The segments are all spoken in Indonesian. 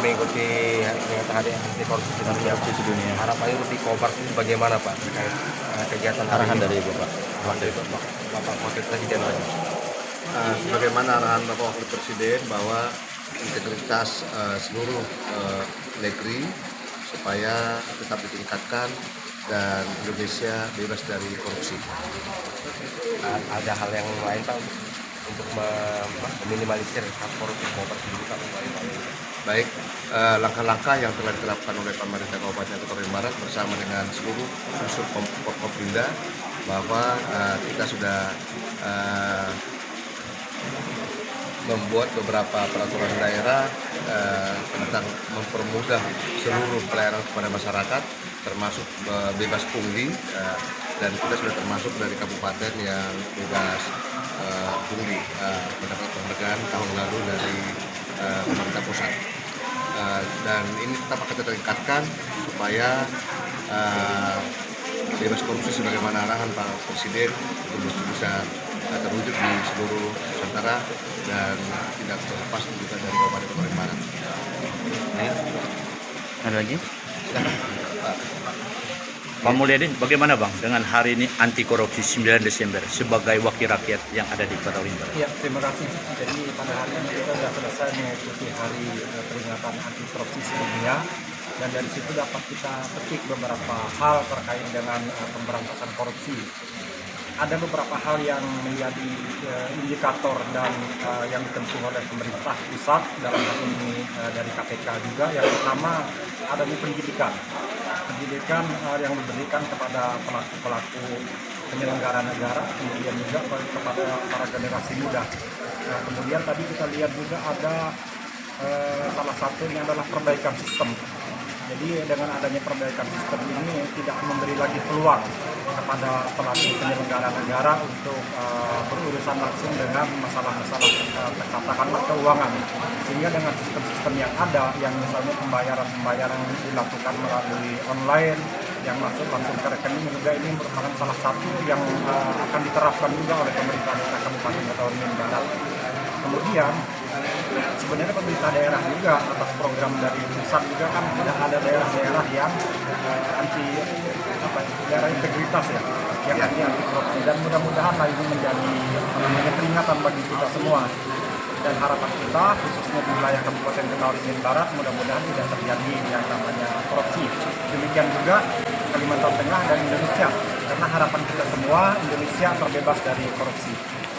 mengikuti peringatan hari anti korupsi sedunia. Harapannya untuk di Kobar ini bagaimana Pak terkait kegiatan Arahan dari Bapak Wakil Presiden lagi? Sebagaimana arahan Bapak Wakil Presiden bahwa integritas seluruh negeri supaya tetap ditingkatkan dan Indonesia bebas dari korupsi. Ada hal yang lain Pak untuk meminimalisir korupsi Kobar sendiri Pak? Baik, langkah-langkah yang telah dilakukan oleh pemerintah Kabupaten Kota Barat bersama dengan seluruh unsur Forkopimda bahwa kita sudah membuat beberapa peraturan daerah tentang mempermudah seluruh pelayanan kepada masyarakat, termasuk bebas pungli, dan kita sudah termasuk dari kabupaten yang bebas pungli, mendapat penghargaan tahun lalu dari pemerintah pusat. Dan ini tetap akan kita tingkatkan supaya bebas korupsi sebagaimana arahan Pak Presiden itu bisa terwujud di seluruh Nusantara dan tidak terlepas juga dari Kabupaten Kota Barat. Ada lagi? Silakan. Pak Mulyadi, bagaimana Bang dengan hari ini anti korupsi 9 Desember sebagai wakil rakyat yang ada di Kota Barat? Ya, terima kasih. Jadi pada hari ini kita sudah selesai mengikuti hari peringatan anti korupsi sedunia, dan dari situ dapat kita petik beberapa hal terkait dengan pemberantasan korupsi. Ada beberapa hal yang menjadi indikator dan yang ditempuh oleh pemerintah pusat dalam hal ini dari KPK juga. Yang pertama adanya pendidikan yang diberikan kepada pelaku-pelaku penyelenggara negara, kemudian juga kepada para generasi muda. Nah, kemudian tadi kita lihat juga ada salah satunya adalah perbaikan sistem. Jadi dengan adanya perbaikan sistem ini tidak memberi lagi peluang kepada pelaku penyelenggara negara untuk berurusan langsung dengan masalah-masalah katakanlah keuangan. Sehingga dengan sistem-sistem yang ada, yang misalnya pembayaran dilakukan melalui online, yang masuk langsung ke rekening juga, ini merupakan salah satu yang akan diterapkan juga oleh pemerintah daerah Kabupaten Kota Barat. Kemudian sebenarnya pemerintah daerah juga atas program dari pusat juga kan tidak ada daerah-daerah yang daerah integritas yang anti korupsi, dan mudah-mudahan ini menjadi peringatan bagi kita semua. Dan harapan kita khususnya di wilayah Kabupaten Kota Barat mudah-mudahan tidak terjadi yang namanya korupsi. Demikian juga Kalimantan Tengah dan Indonesia, karena harapan kita semua Indonesia terbebas dari korupsi.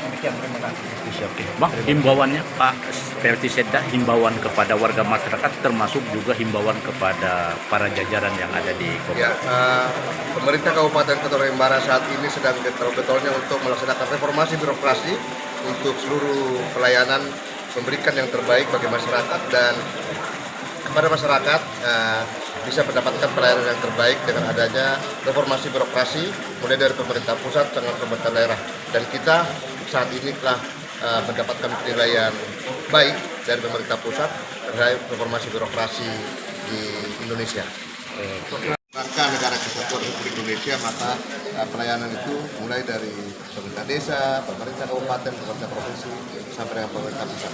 Demikian, terima kasih. Oke. Bang, himbauannya Pak PLT Setda, himbauan kepada warga masyarakat termasuk juga himbauan kepada para jajaran yang ada di Kobar. Ya, pemerintah Kabupaten Kota Barat saat ini sedang getol-getolnya untuk melaksanakan reformasi birokrasi untuk seluruh pelayanan, memberikan yang terbaik bagi masyarakat, dan kepada masyarakat bisa mendapatkan pelayanan yang terbaik dengan adanya reformasi birokrasi mulai dari pemerintah pusat dengan pemerintah daerah. Dan kita saat ini telah mendapatkan penilaian baik dari pemerintah pusat terkait reformasi birokrasi di Indonesia. Rangka negara kesatuan Republik Indonesia, maka pelayanan itu mulai dari pemerintah desa, pemerintah kabupaten, pemerintah provinsi, sampai dengan pemerintah pusat.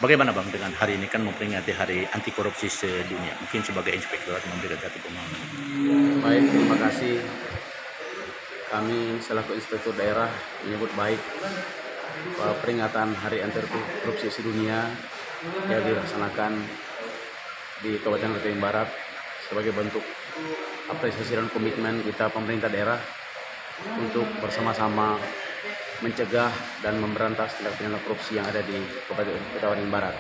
Bagaimana Bang dengan hari ini kan memperingati hari anti korupsi sedunia? Mungkin sebagai inspektorat memberikan satu pemahaman. Baik, terima kasih. Kami selaku inspektur daerah menyebut baik peringatan hari anti korupsi sedunia yang dilaksanakan di Kabupaten Kota Barat sebagai bentuk apresiasi dan komitmen kita pemerintah daerah untuk bersama-sama mencegah dan memberantas tindak pidana korupsi yang ada di Kabupaten Kota Barat.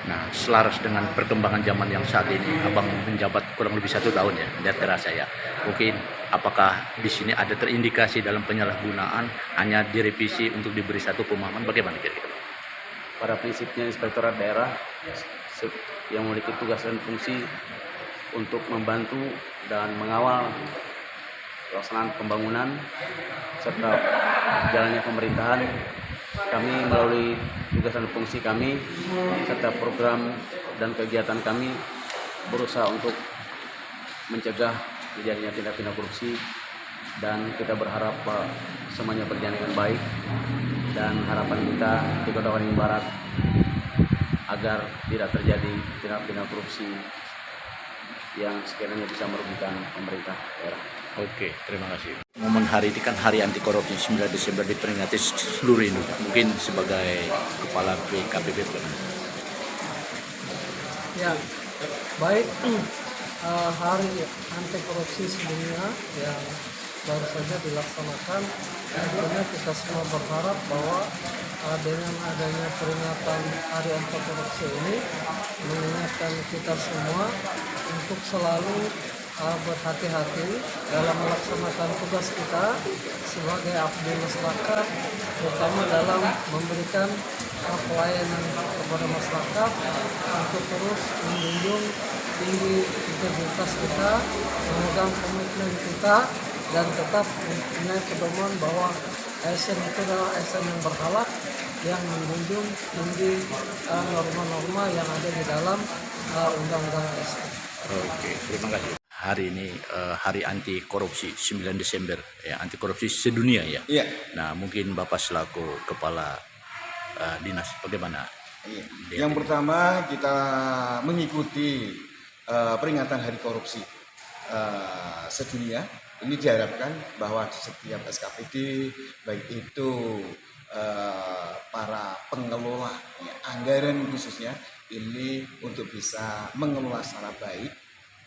Nah, selaras dengan perkembangan zaman yang saat ini, Abang menjabat kurang lebih 1 tahun ya, tidak terasa ya. Mungkin apakah di sini ada terindikasi dalam penyalahgunaan, hanya direvisi untuk diberi satu pemahaman, bagaimana kira-kira? Pada prinsipnya inspektorat daerah yang memiliki tugas dan fungsi untuk membantu dan mengawal pelaksanaan pembangunan serta jalannya pemerintahan. Kami melalui tugas dan fungsi kami serta program dan kegiatan kami berusaha untuk mencegah terjadinya tindak pidana korupsi, dan kita berharap semuanya berjalan dengan baik, dan harapan kita di Kota Waringin Barat agar tidak terjadi tindak-tindak korupsi yang sekiranya bisa merugikan pemerintah daerah. Oke, terima kasih. Momen hari ini kan Hari Anti Korupsi 9 Desember diperingati seluruh Indonesia. Mungkin sebagai Kepala BKPP. Ya, baik. Hari Anti Korupsi Sedunia yang baru saja dilaksanakan, tentunya kita semua berharap bahwa dengan adanya peringatan Hari Anti Korupsi ini mengingatkan kita semua untuk selalu berhati-hati dalam melaksanakan tugas kita sebagai abdi masyarakat, terutama dalam memberikan pelayanan kepada masyarakat, untuk terus menjunjung tinggi integritas kita, memegang komitmen kita, dan tetap mempunyai pedoman bahwa ASN itu adalah ASN yang berhalak, yang menjunjung tinggi norma-norma yang ada di dalam Undang-Undang ASN. Oke, terima kasih. Hari ini Hari Anti Korupsi 9 Desember, ya, anti korupsi sedunia ya. Iya. Nah, mungkin Bapak selaku Kepala Dinas bagaimana? Iya. Yang pertama kita mengikuti peringatan Hari Korupsi sedunia. Ini diharapkan bahwa di setiap SKPD, baik itu para pengelola ya, anggaran khususnya, ini untuk bisa mengelola secara baik,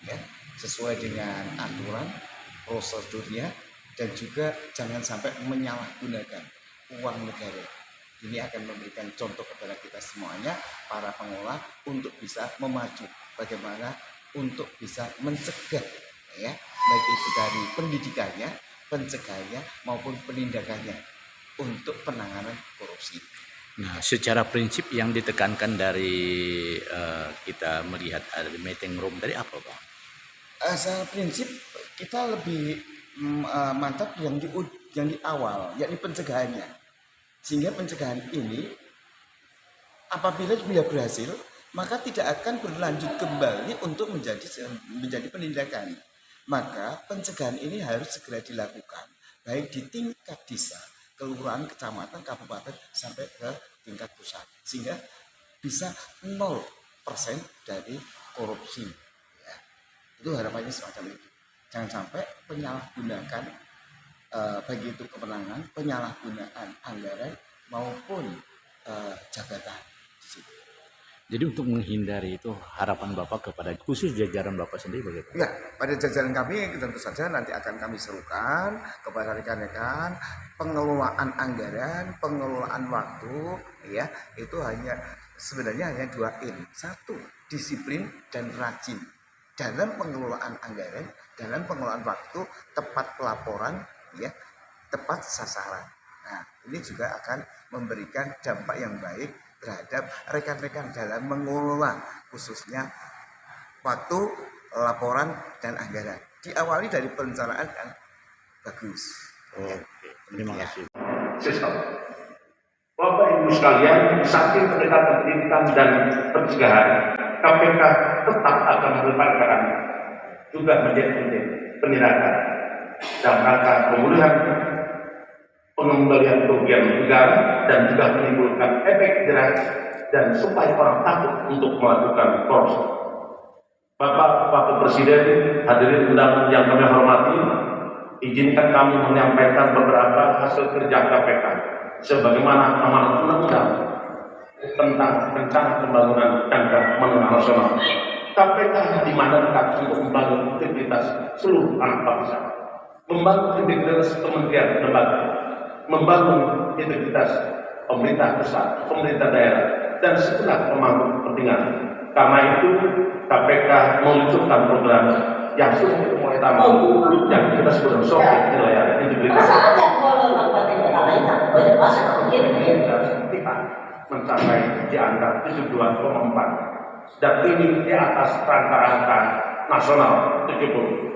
ya, sesuai dengan aturan, prosedurnya, dan juga jangan sampai menyalahgunakan uang negara. Ini akan memberikan contoh kepada kita semuanya, para pengelola, untuk bisa memacu bagaimana untuk bisa mencegah, ya, baik itu dari pendidikannya, pencegahannya maupun penindakannya untuk penanganan korupsi. Nah, secara prinsip yang ditekankan dari kita melihat ada meeting room dari apa, Pak? Secara prinsip kita lebih mantap yang di awal, yakni pencegahannya. Sehingga pencegahan ini apabila berhasil, maka tidak akan berlanjut kembali untuk menjadi penindakan. Maka pencegahan ini harus segera dilakukan, baik di tingkat desa, kelurahan, kecamatan, kabupaten, sampai ke tingkat pusat, sehingga bisa 0% dari korupsi. Ya, itu harapannya semacam itu. Jangan sampai penyalahgunakan baik itu kewenangan, penyalahgunaan anggaran maupun jabatan di situ. Jadi untuk menghindari itu, harapan Bapak kepada khusus jajaran Bapak sendiri bagaimana? Ya, pada jajaran kami tentu saja nanti akan kami serukan kepada rekan-rekan pengelolaan anggaran, pengelolaan waktu, ya, itu sebenarnya hanya 2 M. 1, disiplin dan rajin dalam pengelolaan anggaran, dalam pengelolaan waktu, tepat pelaporan, ya, tepat sasaran. Nah, ini juga akan memberikan dampak yang baik terhadap rekan-rekan dalam mengelola khususnya waktu, laporan, dan anggaran. Diawali dari perencanaan yang bagus. Oke, terima kasih. Sistem. Bapak Ibu sekalian, saking pendekatan pendidikan dan pencegahan, KPK tetap akan mengedepankan juga menjadi penindakan dalam rangka pemulihan pengembalian kerugian negara dan juga menimbulkan efek jerah dan supaya orang takut untuk melakukan korupsi. Bapak Wakil Presiden, hadirin undangan yang kami hormati, izinkan kami menyampaikan beberapa hasil kerja KPK sebagaimana amanat undang-undang tentang rencana pembangunan jangka menengah nasional. KPK dimandatkan untuk membangun integritas seluruh anak bangsa, membangun integritas kementerian lembaga, membangun integritas pemerintah pusat, pemerintah daerah, dan segenap pemangku kepentingan. Karena itu, KPK meluncurkan program yang sudah kita mulai tamat, yang kita sebut soft nilai integritas. Kita mencapai di angka 72,4, dan ini di atas rangka-rangka nasional 70.